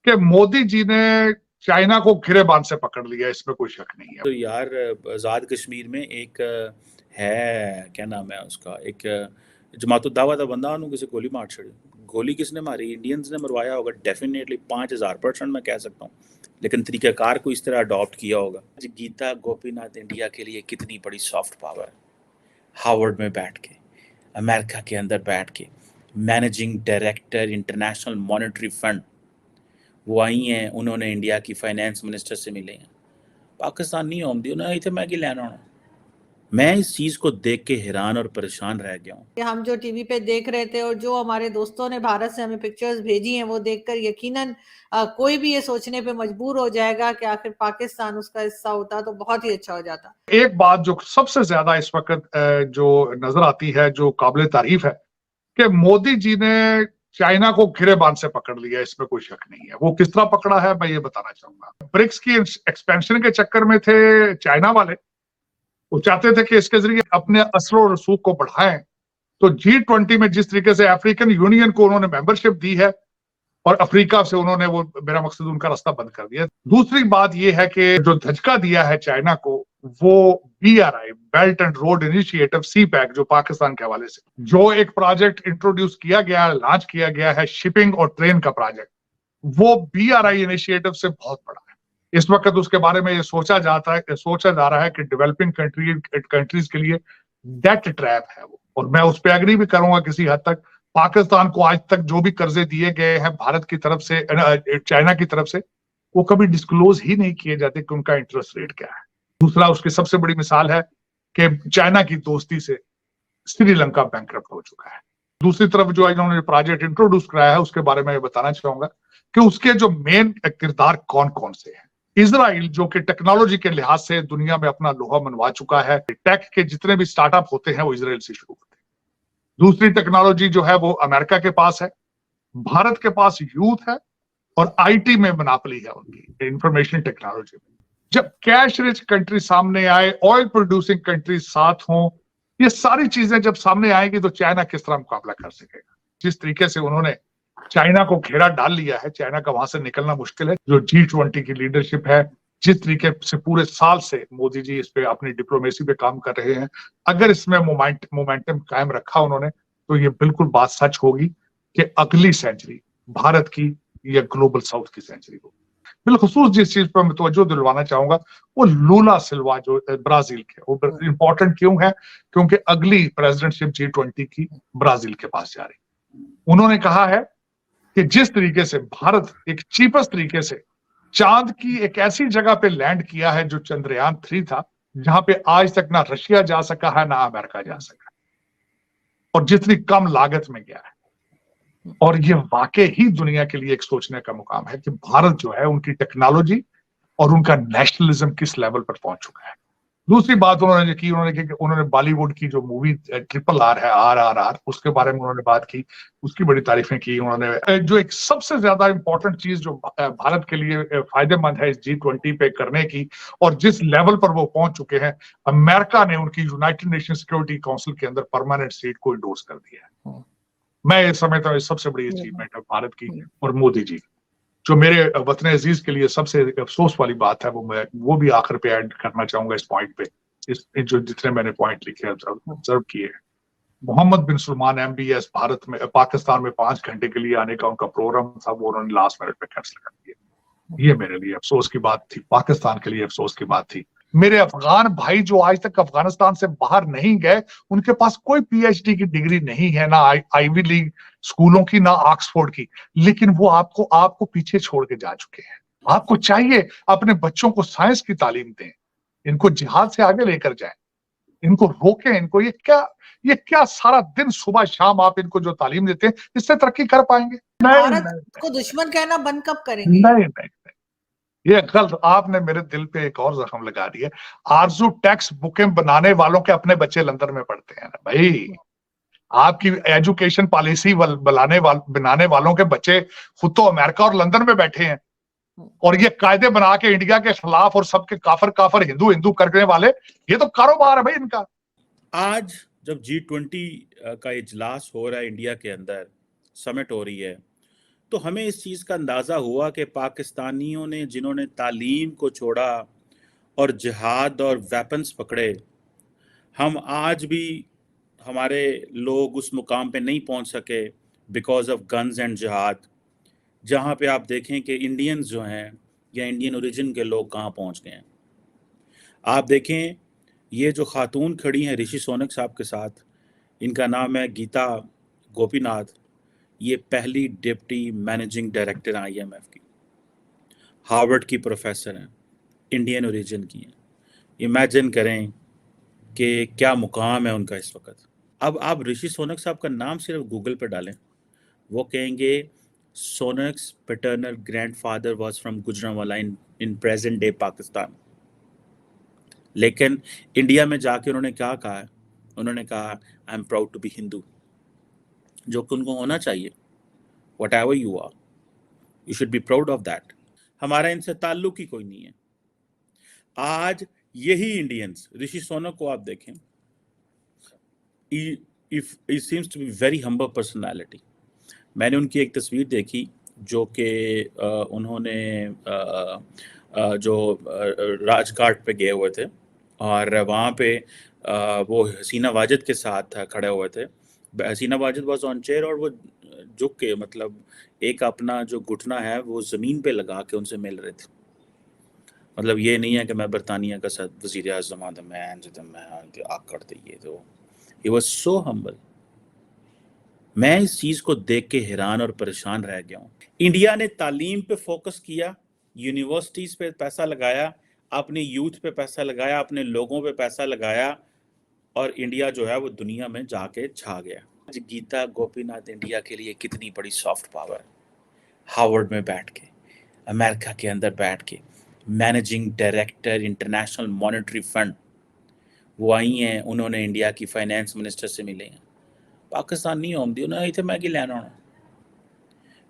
कि मोदी जी ने चाइना को गिरेबान से पकड़ लिया, इसमें कोई शक नहीं है। तो यार आज़ाद कश्मीर में एक है, क्या नाम है उसका, एक जमात दावा का बंदा, उन्होंने किसी गोली मार छड़ी। गोली किसने मारी? इंडियंस ने मरवाया होगा, डेफिनेटली 5000% मैं कह सकता हूँ, लेकिन तरीक़ाकार को इस तरह अडॉप्ट किया होगा। गीता गोपीनाथ इंडिया के लिए कितनी बड़ी सॉफ्ट पावर है। हार्वर्ड में बैठ के, अमेरिका के अंदर बैठ के, managing director international monetary fund, वो आई हैं, उन्होंने इंडिया की फाइनेंस मिनिस्टर से मिले हैं। पाकिस्तान नहीं आउंदी, उन्हें इतने मैं की लैना होना। मैं इस चीज़ को देख के हैरान और परेशान रह गया हूँ। हम जो टीवी पे देख रहे थे और जो हमारे दोस्तों ने भारत से हमें पिक्चर्स भेजी हैं, वो देखकर यकीनन कोई भी ये सोचने पे मजबूर हो जाएगा कि आखिर पाकिस्तान उसका हिस्सा होता तो बहुत ही अच्छा हो जाता। एक बात जो सबसे ज्यादा इस वक्त जो नजर आती है, जो काबिल तारीफ है, कि मोदी जी ने चाइना को गिरेबान से पकड़ लिया, इसमें कोई शक नहीं है। वो किस तरह पकड़ा है, मैं ये बताना चाहूंगा। ब्रिक्स की एक्सपेंशन के चक्कर में थे चाइना वाले, वो चाहते थे कि इसके जरिए अपने असर रसूख को बढ़ाएं। तो G20 में जिस तरीके से अफ्रीकन यूनियन को उन्होंने मेंबरशिप दी है और अफ्रीका से उन्होंने वो, मेरा मकसद, उनका रास्ता बंद कर दिया। दूसरी बात यह है कि जो धचका दिया है चाइना को, वो BRI, belt and road initiative, CPEC, जो पाकिस्तान के हवाले से जो एक प्रोजेक्ट इंट्रोड्यूस किया गया है, लॉन्च किया गया है, शिपिंग और ट्रेन का प्रोजेक्ट, वो BRI इनिशिएटिव से बहुत बड़ा है। इस वक्त उसके बारे में ये सोचा जा रहा है कि डेवलपिंग कंट्रीज के लिए डेट ट्रैप है वो, और मैं उस पर एग्री भी करूंगा किसी हद तक। पाकिस्तान को आज तक जो भी कर्जे दिए गए हैं भारत की तरफ से, चाइना की तरफ से, वो कभी डिस्क्लोज ही नहीं किए जाते कि उनका इंटरेस्ट रेट क्या है। दूसरा, उसकी सबसे बड़ी मिसाल है कि चाइना की दोस्ती से श्रीलंका बैंकरप्ट हो चुका है। दूसरी तरफ जो इन्होंने प्रोजेक्ट इंट्रोड्यूस कराया है, उसके बारे में मैं बताना चाहूंगा कि उसके जो मेन किरदार कौन कौन से हैं। इजराइल, जो कि टेक्नोलॉजी के लिहाज से दुनिया में अपना लोहा मनवा चुका है, टेक के जितने भी स्टार्टअप होते हैं वो इजराइल से शुरू होते हैं। दूसरी टेक्नोलॉजी जो है वो अमेरिका के पास है, भारत के पास यूथ है, और IT में मोनोपोली है उनकी, इंफॉर्मेशन टेक्नोलॉजी में। जब कैश रिच कंट्री सामने आए, ऑयल प्रोड्यूसिंग कंट्री साथ हों, ये सारी चीजें जब सामने आएंगी तो चाइना किस तरह मुकाबला कर सकेगा। जिस तरीके से उन्होंने चाइना को घेरा डाल लिया है, चाइना का वहां से निकलना मुश्किल है। जो G20 की लीडरशिप है, जिस तरीके से पूरे साल से मोदी जी इस पे अपनी डिप्लोमेसी पे काम कर रहे हैं, अगर इसमें मोमेंटम कायम रखा उन्होंने, तो ये बिल्कुल बात सच होगी कि अगली सेंचुरी भारत की या ग्लोबल साउथ की सेंचुरी होगी। बिलखुसूस जिस चीज पर मैं तवज्जो दिलवाना चाहूंगा, वो लूला सिल्वा जो ब्राजील के, वो इंपॉर्टेंट क्यों है? क्योंकि अगली प्रेसिडेंटशिप G20 की ब्राजील के पास जा रही। उन्होंने कहा है कि जिस तरीके से भारत एक चीपेस्ट तरीके से चांद की एक ऐसी जगह पे लैंड किया है जो चंद्रयान 3 था, जहां पे आज तक ना रशिया जा सका है ना अमेरिका जा सका, और जितनी कम लागत में गया है। और ये वाकई ही दुनिया के लिए एक सोचने का मुकाम है कि भारत जो है, उनकी टेक्नोलॉजी और उनका नेशनलिज्म किस लेवल पर पहुंच चुका है। दूसरी बात उन्होंने की, उन्होंने बॉलीवुड की जो मूवी RRR है, RRR, उसके बारे में उन्होंने बात की, उसकी बड़ी तारीफें की उन्होंने। जो एक सबसे ज्यादा इंपॉर्टेंट चीज जो भारत के लिए फायदेमंद है इस G20 पे करने की, और जिस लेवल पर वो पहुंच चुके हैं, अमेरिका ने उनकी यूनाइटेड नेशन सिक्योरिटी काउंसिल के अंदर परमानेंट सीट को इंडोर्स कर दिया है। मैं ये समझता हूँ सबसे बड़ी अचीवमेंट है भारत की और मोदी जी। जो मेरे वतन अजीज के लिए सबसे अफसोस वाली बात है, वो भी आखिर पे ऐड करना चाहूंगा इस पॉइंट पे, जो जितने मैंने पॉइंट लिखे ऑब्जर्व किए। मोहम्मद बिन सलमान MBS भारत में, पाकिस्तान में 5 घंटे के लिए आने का उनका प्रोग्राम था, वो उन्होंने लास्ट मिनट पे कैंसिल कर दिया। ये मेरे लिए अफसोस की बात थी, पाकिस्तान के लिए अफसोस की बात थी। मेरे अफगान भाई जो आज तक अफगानिस्तान से बाहर नहीं गए, उनके पास कोई PhD की डिग्री नहीं है, ना आईवी लीग स्कूलों की, ना ऑक्सफोर्ड की, लेकिन वो आपको पीछे छोड़ के जा चुके हैं। आपको चाहिए अपने बच्चों को साइंस की तालीम दें, इनको जिहाद से आगे लेकर जाएं, इनको रोकें, इनको ये क्या सारा दिन सुबह शाम आप इनको जो तालीम देते हैं, इससे तरक्की कर पाएंगे? भारत को दुश्मन कहना बंद कब करेंगे? नहीं, ये गलत। आपने मेरे दिल पे एक और जख्म लगा दिया। आरजू टेक्स्ट बुकें बनाने वालों के अपने बच्चे लंदन में पढ़ते हैं ना भाई। आपकी एजुकेशन पॉलिसी बनाने वालों के बच्चे खुद तो अमेरिका और लंदन में बैठे हैं, और ये कायदे बना के इंडिया के खिलाफ और सबके काफर हिंदू करने वाले, ये तो कारोबार है भाई इनका। आज जब G20 का इजलास हो रहा है, इंडिया के अंदर समिट हो रही है, तो हमें इस चीज़ का अंदाज़ा हुआ कि पाकिस्तानियों ने जिन्होंने तालीम को छोड़ा और जिहाद और वेपन्स पकड़े, हम आज भी हमारे लोग उस मुकाम पे नहीं पहुंच सके बिकॉज ऑफ गन्स एंड जिहाद। जहाँ पे आप देखें कि इंडियंस जो हैं या इंडियन ओरिजिन के लोग कहाँ पहुंच गए हैं। आप देखें ये जो खातून खड़ी हैं ऋषि सोनक साहब के साथ, इनका नाम है गीता गोपीनाथ, ये पहली डिप्टी मैनेजिंग डायरेक्टर IMF की, हार्वर्ड की प्रोफेसर हैं, इंडियन ओरिजिन की हैं। इमेजिन करें कि क्या मुकाम है उनका इस वक्त। अब आप ऋषि सोनक साहब का नाम सिर्फ गूगल पे डालें, वो कहेंगे Sunak's paternal grandfather was from Gujranwala in present day Pakistan. लेकिन इंडिया में जाके उन्होंने क्या कहा है? उन्होंने कहा I am proud to be Hindu, जो कि उनको होना चाहिए। Whatever you are, you should be proud of that. हमारा इनसे ताल्लुक ही कोई नहीं है। आज यही इंडियंस, ऋषि सोनक को आप देखें, he seems to be very humble personality। मैंने उनकी एक तस्वीर देखी जो कि उन्होंने जो राजघाट पे गए हुए थे और वहाँ पे वो हसीना वाजिद के साथ खड़े हुए थे। हसीना वाजिद वाज ऑन चेयर और वो झुक के, मतलब एक अपना जो घुटना है वो ज़मीन पे लगा के उनसे मिल रहे थे। मतलब ये नहीं है कि मैं बरतानिया का वज़ीर आज़म आकर ये तो ही वाज सो हम्बल। मैं इस चीज़ को देख के हैरान और परेशान रह गया हूँ। इंडिया ने तालीम पे फोकस किया, यूनिवर्सिटीज़ पे पैसा लगाया, अपने यूथ पे पैसा लगाया, अपने लोगों पे पैसा लगाया और इंडिया जो है वो दुनिया में जाके छा गया। आज गीता गोपीनाथ इंडिया के लिए कितनी बड़ी सॉफ्ट पावर है। हार्वर्ड में बैठ के, अमेरिका के अंदर बैठ के, managing director international monetary fund, वो आई हैं, उन्होंने इंडिया की फाइनेंस मिनिस्टर से मिले हैं। पाकिस्तान नहीं आती, उन्होंने इतने मैं कि लेना होना।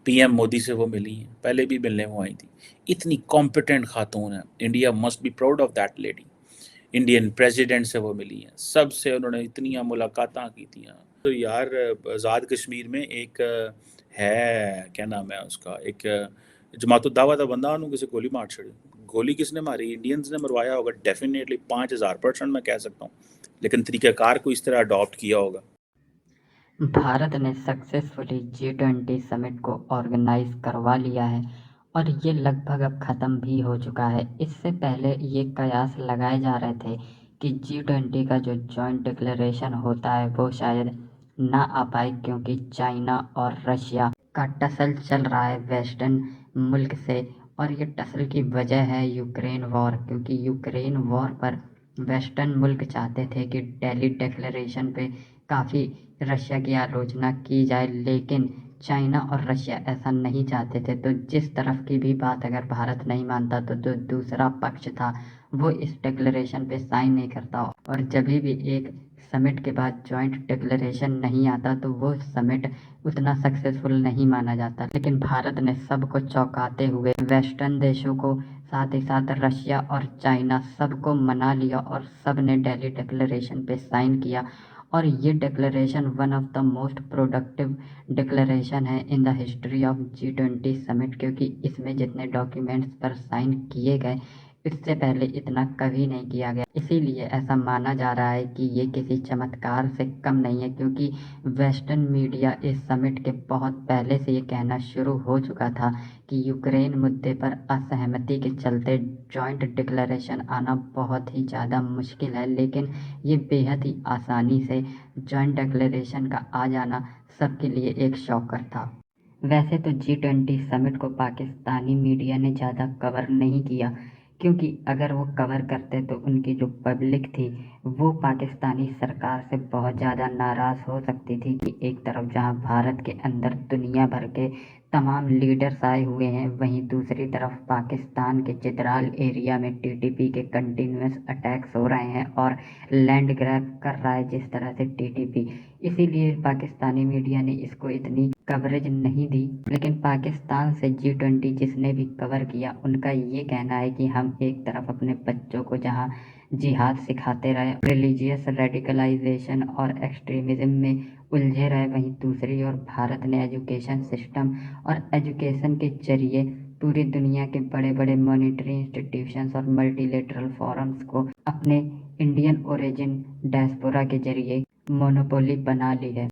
PM मोदी से वो मिली हैं, पहले भी मिलने वो आई थी। इतनी कॉम्पिटेंट खातून है, India must be proud of that lady. Indian president से वो मिली हैं, सबसे उन्होंने इतनी मुलाकातें की थी। तो यार आज़ाद कश्मीर में एक है, क्या नाम है उसका, एक जमात दावा का बंदा, उन्होंने किसी गोली मार छड़ी। गोली किसने मारी? इंडियंस ने मरवाया होगा डेफिनेटली, 5000% मैं कह सकता हूँ, लेकिन तरीक़ाकार को इस तरह अडॉप्ट किया होगा। भारत ने सक्सेसफुली G20 समिट को ऑर्गेनाइज करवा लिया है और ये लगभग अब ख़त्म भी हो चुका है। इससे पहले ये कयास लगाए जा रहे थे कि G20 का जो जॉइंट डिक्लेरेशन होता है वो शायद ना आ पाए, क्योंकि चाइना और रशिया का टसल चल रहा है वेस्टर्न मुल्क से। और ये टसल की वजह है यूक्रेन वॉर, क्योंकि यूक्रेन वॉर पर वेस्टर्न मुल्क चाहते थे कि दिल्ली डिक्लेरेशन पे काफ़ी रशिया की आलोचना की जाए, लेकिन चाइना और रशिया ऐसा नहीं चाहते थे। तो जिस तरफ की भी बात अगर भारत नहीं मानता तो जो दूसरा पक्ष था वो इस डिक्लेरेशन पे साइन नहीं करता, और जब भी एक समिट के बाद जॉइंट डिक्लेरेशन नहीं आता तो वो समिट उतना सक्सेसफुल नहीं माना जाता। लेकिन भारत ने सबको चौंकाते हुए वेस्टर्न देशों को, साथ ही साथ रशिया और चाइना, सबको मना लिया और सब ने दिल्ली डिक्लेरेशन पे साइन किया। और ये declaration one of the most productive declaration है in the history of G20 summit, क्योंकि इसमें जितने डॉक्यूमेंट्स पर साइन किए गए इससे पहले इतना कभी नहीं किया गया। इसीलिए ऐसा माना जा रहा है कि ये किसी चमत्कार से कम नहीं है, क्योंकि वेस्टर्न मीडिया इस समिट के बहुत पहले से ये कहना शुरू हो चुका था कि यूक्रेन मुद्दे पर असहमति के चलते जॉइंट डिक्लेरेशन आना बहुत ही ज़्यादा मुश्किल है, लेकिन ये बेहद ही आसानी से जॉइंट डिक्लेरेशन का आ जाना सबके लिए एक शॉकर था। वैसे तो G20 समिट को पाकिस्तानी मीडिया ने ज़्यादा कवर नहीं किया, क्योंकि अगर वो कवर करते तो उनकी जो पब्लिक थी वो पाकिस्तानी सरकार से बहुत ज़्यादा नाराज़ हो सकती थी कि एक तरफ जहां भारत के अंदर दुनिया भर के तमाम लीडर्स आए हुए हैं, वहीं दूसरी तरफ पाकिस्तान के चित्राल एरिया में TTP के कंटिन्यूस अटैक्स हो रहे हैं और लैंड ग्रैब कर रहा है जिस तरह से TTP। इसीलिए पाकिस्तानी मीडिया ने इसको इतनी कवरेज नहीं दी। लेकिन पाकिस्तान से G20 जिसने भी कवर किया उनका ये कहना है कि हम एक तरफ अपने बच्चों को जहां जिहाद सिखाते रहे, रिलीजियस रेडिकलाइजेशन और एक्सट्रीमिज़म में उलझे रहे, वहीं दूसरी ओर भारत ने एजुकेशन सिस्टम और एजुकेशन के जरिए पूरी दुनिया के बड़े बड़े मॉनिटरी इंस्टीट्यूशंस और मल्टीलेटरल फोरम्स को अपने इंडियन ओरिजिन डायस्पोरा के जरिए मोनोपोली बना ली है।